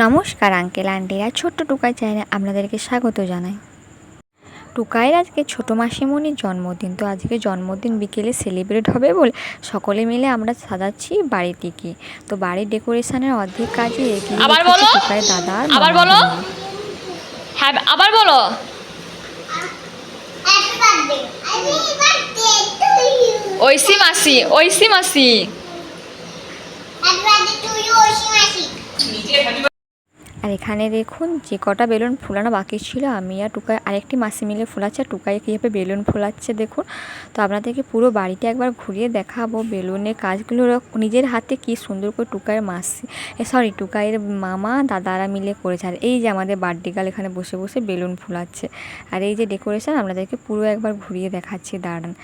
নমস্কার আঙ্কেল আন্টিরা, ছোট্ট টুকাই চ্যানেলে আপনাদেরকে স্বাগত জানাই। টুকাইয়ের আজকে ছোটো মাসিমণির জন্মদিন, তো আজকে জন্মদিন বিকেলে সেলিব্রেট হবে বলে সকলে মিলে আমরা সাজাচ্ছি বাড়িটিকে। তো বাড়ির ডেকোরেশনের অর্ধেক কাজই এগিয়ে রেখেছে টুকাইয়ের দাদা আর মামা মিলে। হ্যাঁ আবার বলো। ঐশী মাসি, ঐশী মাসি। আর এখানে দেখুন যে কটা বেলুন ফোলানো বাকি ছিল আমি আর টুকাই আরেকটি মাসি মিলে ফোলাচ্ছে, আর টুকাই কীভাবে বেলুন ফোলাচ্ছে দেখুন। তো আপনাদেরকে পুরো বাড়িটা একবার ঘুরিয়ে দেখাবো বেলুনের কাজগুলো নিজের হাতে কি সুন্দর করে টুকাইয়ের মাসি টুকাইয়ের মামা দাদারা মিলে করেছে। আর এই যে আমাদের বার্থডে গার্ল এখানে বসে বসে বেলুন ফোলাচ্ছে, আর এই যে ডেকোরেশন আপনাদেরকে পুরো একবার ঘুরিয়ে দেখাচ্ছি, দাঁড়ান।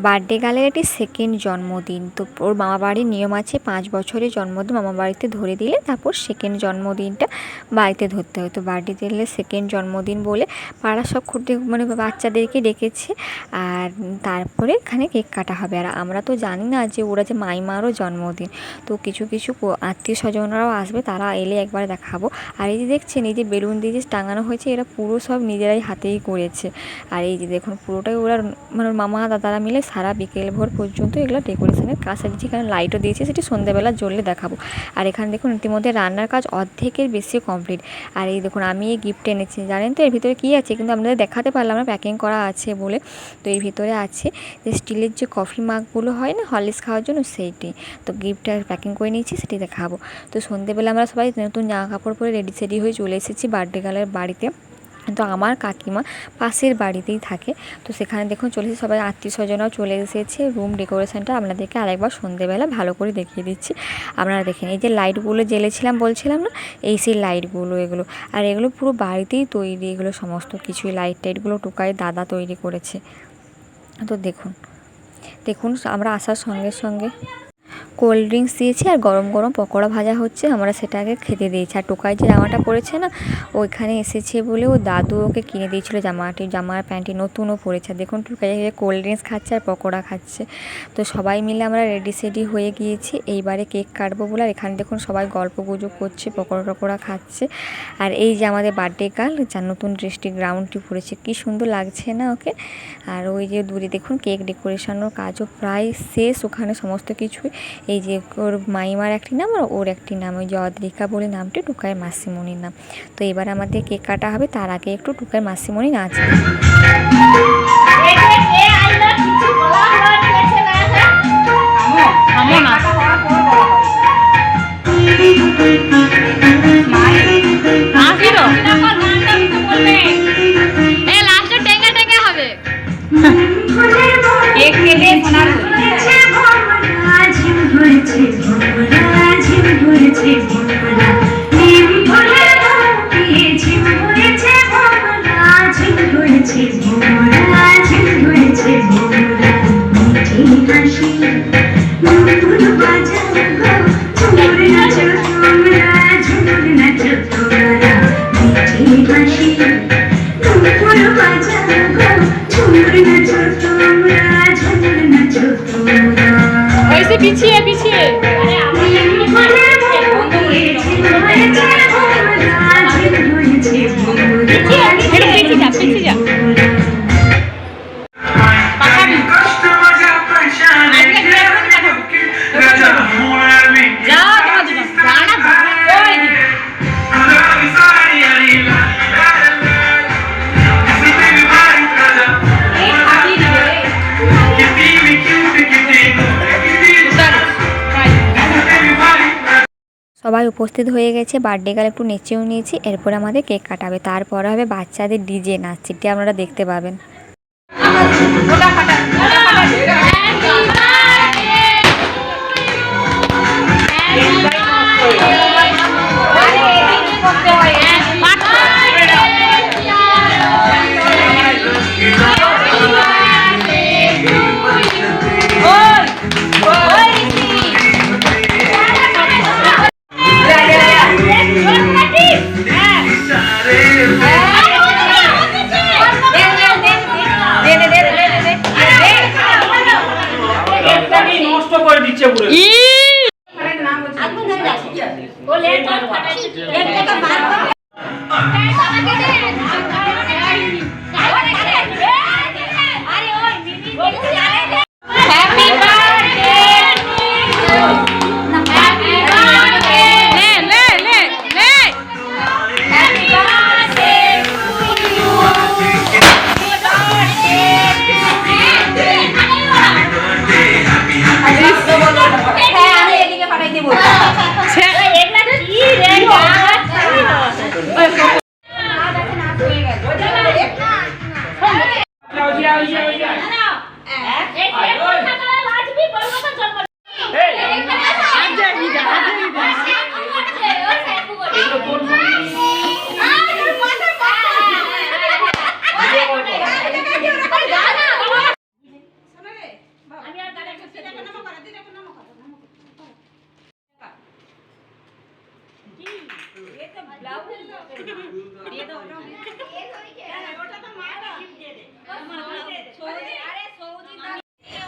বার্থডে গার্লের এটি সেকেন্ড জন্মদিন। তো ওর মামা বাড়ির নিয়ম আছে 5 বছরের জন্মদিন মামা বাড়িতে ধরে দিলে তারপর সেকেন্ড জন্মদিনটা বাড়িতে ধরতে হয়। তো বার্থডে দিলে সেকেন্ড জন্মদিন বলে পাড়া সব মানে বাচ্চাদেরকে ডেকেছে, আর তারপরে এখানে কেক কাটা হবে। আর আমরা তো জানি না যে ওরা যে মাইমারও জন্মদিন, তো কিছু কিছু আত্মীয় স্বজনরাও আসবে, তারা এলে একবার দেখাবো। আর এই যে দেখছেন এই যে বেলুন দিয়ে যে টাঙানো হয়েছে এরা পুরো সব নিজেরাই হাতেই করেছে। আর এই যে দেখুন পুরোটাই ওরা মানে মামা দাদারা মিলে সারা বিকেল ভোর পর্যন্ত এগুলো ডেকোরেশনের কাজ সাজিয়েছি। এখানে লাইটও দিয়েছে, সেটি সন্ধ্যেবেলা জ্বললে দেখাবো। আর এখানে দেখুন ইতিমধ্যে রান্নার কাজ অর্ধেকের বেশি কমপ্লিট। আর এই দেখুন আমি এই গিফট এনেছি, জানেন তো এর ভিতরে কী আছে, কিন্তু আপনাদের দেখাতে পারলাম না প্যাকিং করা আছে বলে। তো এর ভিতরে আছে যে স্টিলের যে কফি মাগগুলো হয় না হরলিক্স খাওয়ার জন্য, সেইটি। তো গিফটটা প্যাকিং করে নিয়েছি, সেটি দেখাবো। তো সন্ধ্যেবেলা আমরা সবাই নতুন জামা কাপড় পরে রেডি সেডি হয়ে চলে এসেছি বার্থডে গার্লের বাড়িতে। তো আমার কাকিমা পাশের বাড়িতেই থাকে, তো সেখানে দেখুন চলে এসেছে সবাই, আত্মীয় স্বজনরাও চলে এসেছে। রুম ডেকোরেশনটা আপনাদেরকে আরেকবার সন্ধ্যেবেলা ভালো করে দেখিয়ে দিচ্ছি, আপনারা দেখেন। এই যে লাইটগুলো জ্বেলেছিলাম বলছিলাম না, এই সেই লাইটগুলো এগুলো। আর এগুলো পুরো বাড়িতেই তৈরি, এগুলো সমস্ত কিছুই লাইট টাইটগুলো টুকাই দাদা তৈরি করেছে। তো দেখুন দেখুন আমরা আসার সঙ্গে সঙ্গে কোল্ড ড্রিঙ্কস দিয়েছি আর গরম গরম পকোড়া ভাজা হচ্ছে, আমরা সেটাকে খেতে দিয়েছি। আর টোকাই যে জামাটা পরেছে না, ওইখানে এসেছে বলে ও দাদু ওকে কিনে দিয়েছিল জামার প্যান্টটি নতুনও পরেছে। দেখুন টোকাই কোল্ড ড্রিঙ্কস খাচ্ছে আর পকোড়া খাচ্ছে। তো সবাই মিলে আমরা রেডি সেডি হয়ে গিয়েছি এইবারে কেক কাটবো বলে। আর এখানে দেখুন সবাই গল্প গুজব করছে, পকোড়া টকোড়া খাচ্ছে। আর এই যে আমাদের বার্থডে গার্ল যার নতুন ড্রেসটি গ্রাউন্ডটি পরেছে, কি সুন্দর লাগছে না ওকে। আর ওই যে দূরে দেখুন কেক ডেকোরেশনের কাজও প্রায় শেষ, ওখানে সমস্ত কিছুই। এই যে ওর মাইমার একটি নাম আর ওর একটি নাম, ওই যে অদ্রিকা বলে নামটি টুকাইয়ের মাসিমণির নাম। তো এবার আমাদের কেক কাটা হবে, তার আগে একটু টুকাইয়ের মাসিমণি নাচ। পিছিয়ে পিছিয়ে সবাই উপস্থিত হয়ে গেছে, বার্থডে গার্ল একটু নেচেও নিয়েছি। এরপরে আমাদের কেক কাটাবে, তারপরে হবে বাচ্চাদের ডিজে নাচ, সেটি আপনারা দেখতে পাবেন।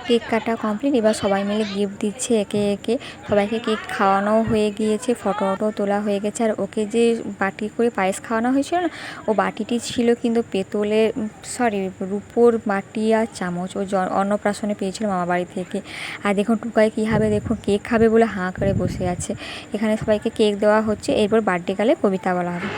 কেক কাটা কমপ্লিট, এবার সবাই মিলে গিফট দিচ্ছে একে একে। সবাইকে কেক খাওয়ানো হয়ে গিয়েছে, ফটো তোলা হয়ে গেছে। আর ওকে যে বাটি করে পায়েস খাওয়ানো হয়েছিল না, ও বাটিটি ছিল কিন্তু পেতলের, রুপোর বাটি আর চামচ। ও অন্নপ্রাশনে পেয়েছিল মামা বাড়ি থেকে। আর দেখুন টুকাই কী হবে, দেখুন কেক খাবে বলে হাঁ করে বসে আছে। এখানে সবাইকে কেক দেওয়া হচ্ছে, এরপর বার্থডে কালে কবিতা বলা হবে।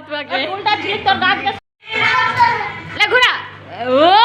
তোমাকে উল্টা দিয়ে তোর দাঁত গেছে লে ঘোরা ও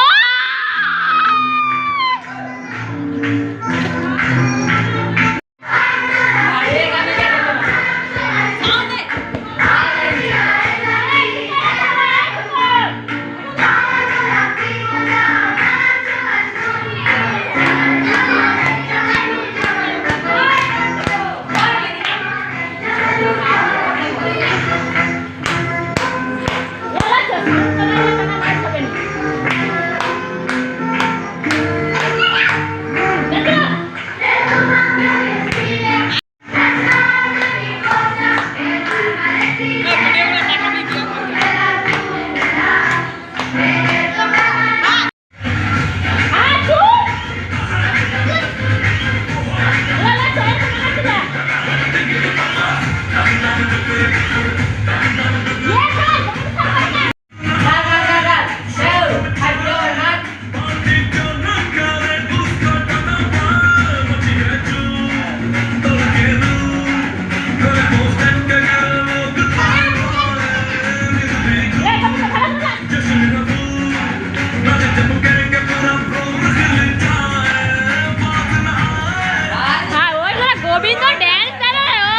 গোবিন্দ ড্যান্স করে ও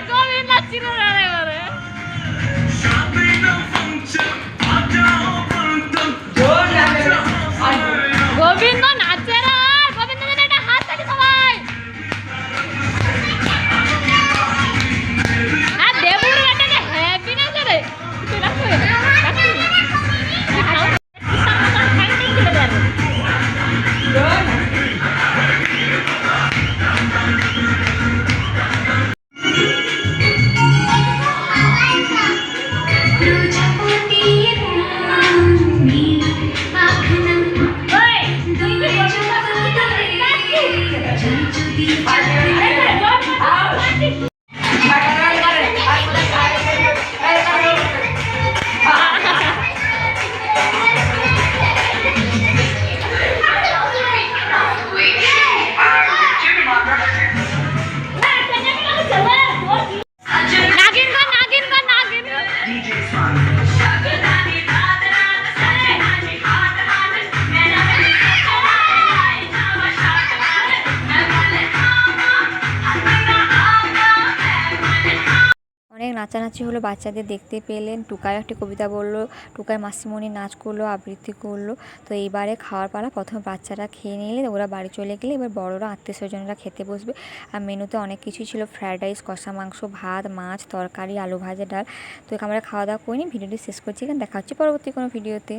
গোবিন্দ চির রে করে গোবিন্দ নাচে রে গোবিন্দ যেন একটা হাত থাকে সবাই আর দেবুর একটা হ্যাপি না রে তুই রাখো অনেক নাচানাচি হলো, বাচ্চাদের দেখতে পেলেন। টুকাই একটি কবিতা বললো, টুকাই মাসিমণি নাচ করলো, আবৃত্তি করলো। তো এইবারে খাওয়ার পালা, প্রথমে বাচ্চারা খেয়ে নিলে ওরা বাড়ি চলে গেলে এবার বড়রা আত্মীয় স্বজনরা খেতে বসবে। আর মেনুতে অনেক কিছুই ছিল, ফ্রায়েড রাইস, কষা মাংস, ভাত, মাছ, তরকারি, আলু ভাজা, ডাল। তো আমরা খাওয়া দাওয়া করিনি। ভিডিওটি শেষ করছি, এখানে দেখা হচ্ছে পরবর্তী কোনো ভিডিওতে।